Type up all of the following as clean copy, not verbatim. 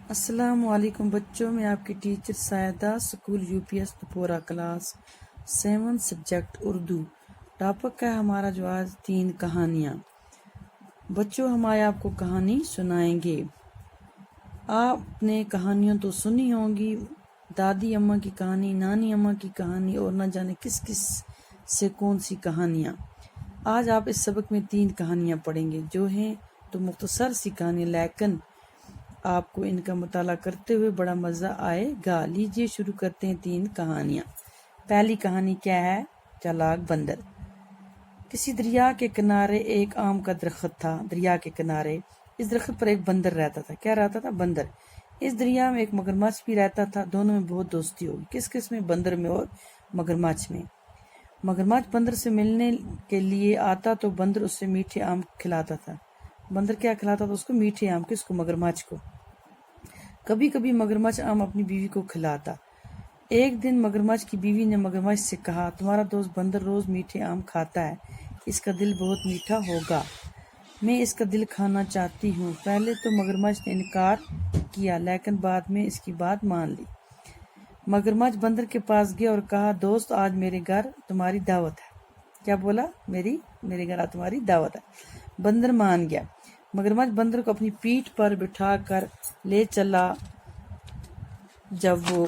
السلام علیکم بچوں، میں آپ کی ٹیچر سائدہ، اسکول UPS پورا کلاس 7 سبجیکٹ اردو۔ ٹاپک ہے ہمارا جو آج 3 کہانیاں۔ بچوں ہم آج آپ کو کہانی سنائیں گے۔ آپ نے کہانیوں تو سنی ہوں گی، دادی اماں کی کہانی، نانی اماں کی کہانی اور نہ جانے کس کس سے کون سی کہانیاں۔ آج آپ اس سبق میں 3 کہانیاں پڑھیں گے جو ہیں تو مختصر سی کہانی، لیکن آپ کو ان کا مطالعہ کرتے ہوئے بڑا مزہ آئے گا۔ لیجئے شروع کرتے ہیں 3 کہانیاں۔ پہلی کہانی کیا ہے؟ چالاک بندر۔ کسی دریا کے کنارے ایک آم کا درخت تھا۔ دریا کے کنارے اس درخت پر ایک بندر رہتا تھا۔ کیا رہتا تھا؟ بندر۔ اس دریا میں ایک مگرمچھ بھی رہتا تھا۔ دونوں میں بہت دوستی ہوگی۔ کس کس میں؟ بندر میں اور مگرمچھ میں۔ مگرمچھ بندر سے ملنے کے لیے آتا تو بندر اسے میٹھے آم کھلاتا تھا۔ بندر کیا کھلاتا تھا اس کو؟ میٹھے آم۔ کس کو؟ مگرمچھ کو۔ کبھی کبھی مگرمچھ آم اپنی بیوی کو کھلاتا۔ ایک دن مگرمچھ کی بیوی نے مگرمچھ سے کہا، تمہارا دوست بندر روز میٹھے آم کھاتا ہے، اس کا دل بہت میٹھا ہوگا، میں اس کا دل کھانا چاہتی ہوں۔ پہلے تو مگرمچھ نے انکار کیا لیکن بعد میں اس کی بات مان لی۔ مگرمچھ بندر کے پاس گیا اور کہا، دوست آج میرے گھر تمہاری دعوت ہے۔ کیا بولا؟ میرے گھر آج تمہاری دعوت ہے۔ بندر مان گیا۔ مگرمچھ بندر کو اپنی پیٹھ پر بٹھا کر لے چلا۔ جب وہ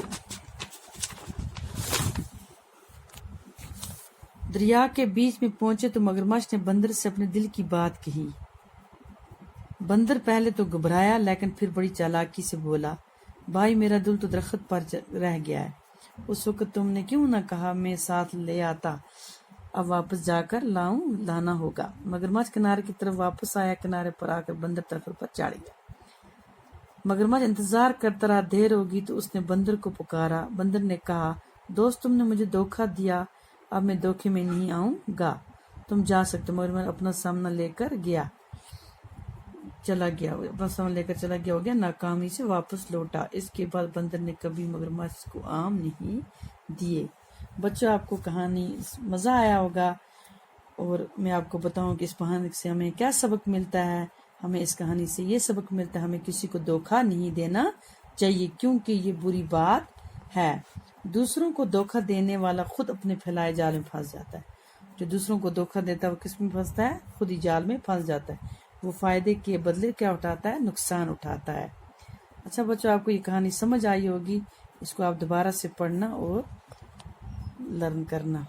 دریا کے بیچ میں پہنچے تو مگرمچھ نے بندر سے اپنے دل کی بات کہی۔ بندر پہلے تو گھبرایا لیکن پھر بڑی چالاکی سے بولا، بھائی میرا دل تو درخت پر رہ گیا ہے، اس وقت تم نے کیوں نہ کہا میں ساتھ لے آتا، اب واپس جا کر لانا ہوگا۔ مگرمچھ کنارے کی طرف واپس آیا۔ کنارے پر آ کر بندر درخت پر چڑھ گیا۔ مگرمچھ انتظار کرتا رہا، دیر ہوگی تو اس نے بندر کو پکارا۔ بندر نے کہا، دوست تم نے مجھے دھوکہ دیا، اب میں دھوکے میں نہیں آؤں گا، تم جا سکتے۔ مگرمچھ اپنا سامان لے کر چلا گیا، ناکامی سے واپس لوٹا۔ اس کے بعد بندر نے کبھی مگرمچھ کو آم نہیں دیے۔ بچوں آپ کو کہانی مزہ آیا ہوگا، اور میں آپ کو بتاؤں کہ اس کہانی سے ہمیں کیا سبق ملتا ہے۔ ہمیں اس کہانی سے یہ سبق ملتا ہے، ہمیں کسی کو دھوکہ نہیں دینا چاہیے کیونکہ یہ بری بات ہے۔ دوسروں کو دھوکہ دینے والا خود اپنے پھیلائے جال میں پھنس جاتا ہے۔ جو دوسروں کو دھوکہ دیتا ہے وہ کس میں پھنستا ہے؟ خود ہی جال میں پھنس جاتا ہے۔ وہ فائدے کے بدلے کیا اٹھاتا ہے؟ نقصان اٹھاتا ہے۔ اچھا بچوں، آپ کو یہ کہانی سمجھ آئی ہوگی، اس کو آپ دوبارہ سے پڑھنا اور لرن کرنا۔